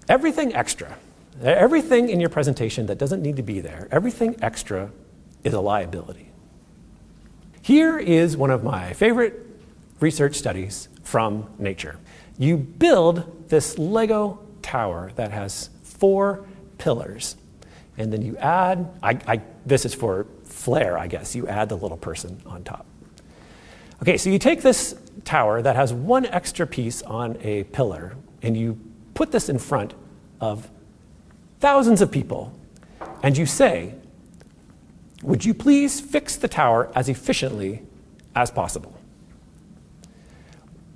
everything extra, everything in your presentation that doesn't need to be there, everything extra is a liability. Here is one of my favorite research studies from nature. You build this Lego tower that has 4 pillars, and then you add, this is for flair, I guess, you add the little person on top. Okay, so you take this tower that has 1 extra piece on a pillar, and you put this in front of thousands of people, and you say, would you please fix the tower as efficiently as possible?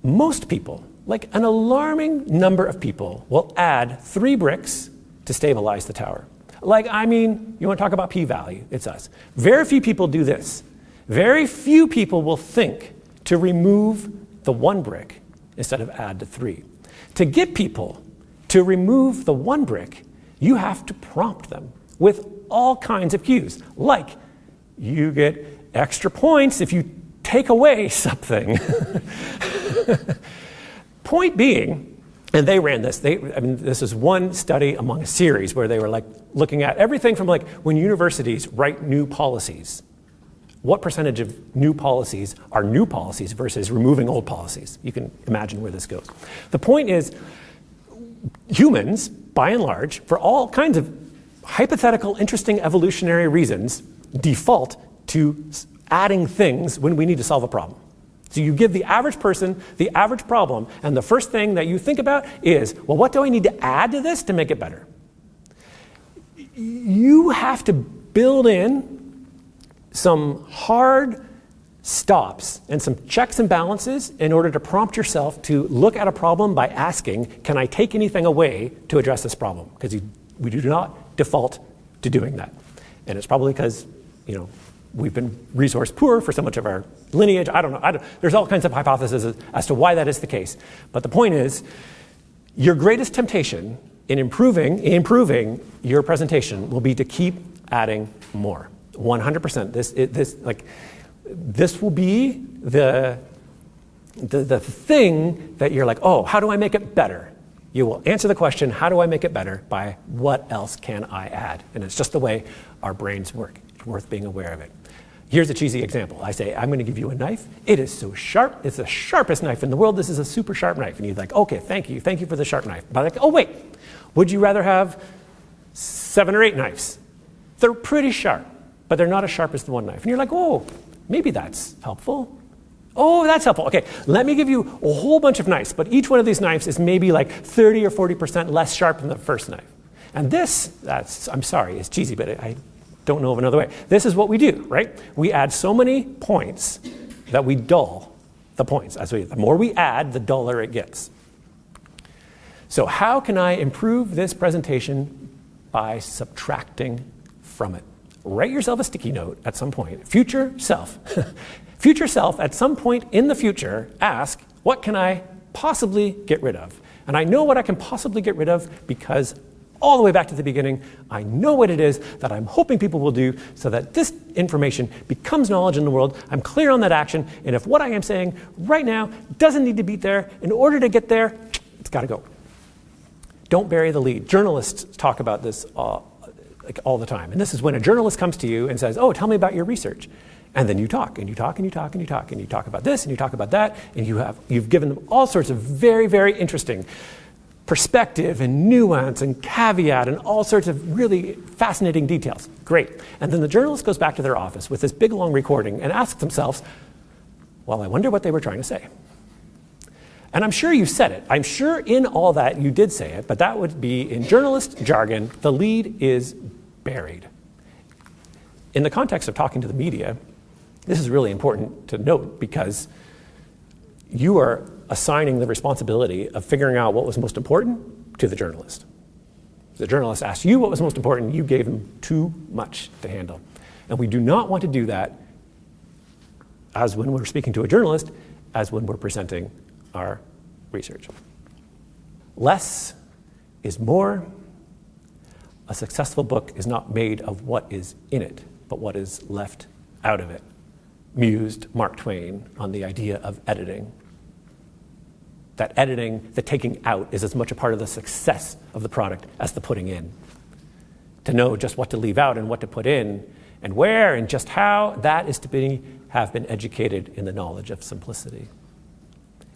Most people, like an alarming number of people, will add 3 bricks to stabilize the tower. Like, I mean, you want to talk about p-value, it's us. Very few people do this. Very few people will think to remove the 1 brick instead of add the 3. To get people to remove the 1 brick, you have to prompt them with all kinds of cues, like you get extra points if you take away something. Point being, and they ran this, this is one study among a series where they were like looking at everything from like when universities write new policies, what percentage of new policies are new policies versus removing old policies? You can imagine where this goes. The point is, humans, by and large, for all kinds of hypothetical, interesting evolutionary reasons, default to adding things when we need to solve a problem. So you give the average person the average problem, and the first thing that you think about is, well, what do I need to add to this to make it better? You have to build in some hard stops and some checks and balances in order to prompt yourself to look at a problem by asking, can I take anything away to address this problem? Because we do not default to doing that. And it's probably because, we've been resource poor for so much of our lineage. I don't know. There's all kinds of hypotheses as to why that is the case. But the point is, your greatest temptation in improving your presentation will be to keep adding more. 100%. This will be the thing that you're like, oh, how do I make it better? You will answer the question, how do I make it better, by what else can I add? And it's just the way our brains work. It's worth being aware of it. Here's a cheesy example. I say, I'm going to give you a knife. It is so sharp. It's the sharpest knife in the world. This is a super sharp knife. And you're like, okay, thank you. Thank you for the sharp knife. But like, oh, wait. Would you rather have 7 or 8 knives? They're pretty sharp, but they're not as sharp as the 1 knife. And you're like, oh, maybe that's helpful. Oh, that's helpful. Okay, let me give you a whole bunch of knives, but each one of these knives is maybe like 30 or 40% less sharp than the first knife. And I'm sorry, it's cheesy, but I don't know of another way. This is what we do, right? We add so many points that we dull the points. The more we add, the duller it gets. So how can I improve this presentation? By subtracting from it. Write yourself a sticky note at some point. Future self. Future self, at some point in the future, ask, what can I possibly get rid of? And I know what I can possibly get rid of because all the way back to the beginning, I know what it is that I'm hoping people will do so that this information becomes knowledge in the world. I'm clear on that action, and if what I am saying right now doesn't need to be there, in order to get there, it's got to go. Don't bury the lead. Journalists talk about this all the time. And this is when a journalist comes to you and says, oh, tell me about your research. And then you talk, and you talk, and you talk, and you talk, and you talk about this, and you talk about that, and you've given them all sorts of very, very interesting perspective and nuance and caveat and all sorts of really fascinating details. Great. And then the journalist goes back to their office with this big, long recording and asks themselves, well, I wonder what they were trying to say. And I'm sure you said it. I'm sure in all that you did say it, but that would be, in journalist jargon, the lead is buried. In the context of talking to the media, this is really important to note because you are assigning the responsibility of figuring out what was most important to the journalist. The journalist asked you what was most important, you gave them too much to handle. And we do not want to do that as when we're speaking to a journalist, as when we're presenting our research. Less is more. A successful book is not made of what is in it, but what is left out of it. Mused Mark Twain on the idea of editing. that editing, the taking out, is as much a part of the success of the product as the putting in. To know just what to leave out and what to put in, and where and just how, that is to have been educated in the knowledge of simplicity.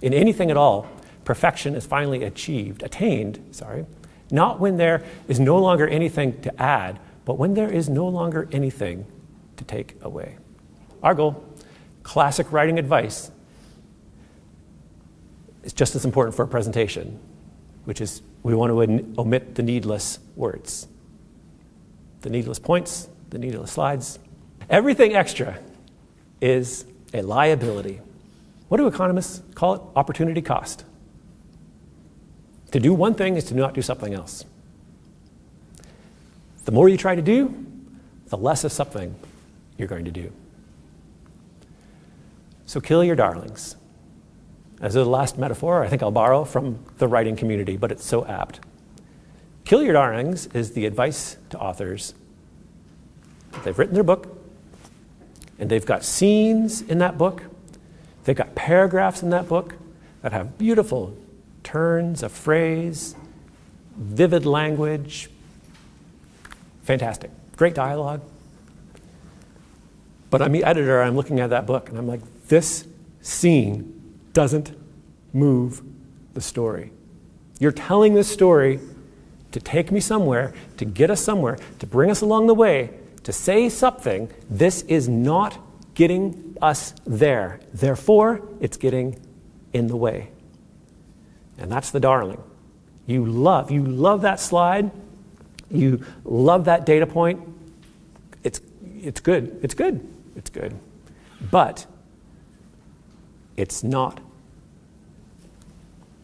In anything at all, perfection is finally attained, not when there is no longer anything to add, but when there is no longer anything to take away. Our goal, classic writing advice, is just as important for a presentation, which is we want to omit the needless words, the needless points, the needless slides. Everything extra is a liability. What do economists call it? Opportunity cost. To do one thing is to not do something else. The more you try to do, the less of something you're going to do. So kill your darlings. As the last metaphor, I think I'll borrow from the writing community, but it's so apt. Kill your darlings is the advice to authors. They've written their book, and they've got scenes in that book. They've got paragraphs in that book that have beautiful turns of phrase, vivid language, fantastic, great dialogue. But I'm the editor, I'm looking at that book, and I'm like, this scene doesn't move the story. You're telling this story to take me somewhere, to get us somewhere, to bring us along the way, to say something. This is not getting us there. Therefore, it's getting in the way. And that's the darling. You love that slide. You love that data point. It's good. But it's not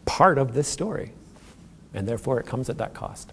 part of this story, and therefore it comes at that cost.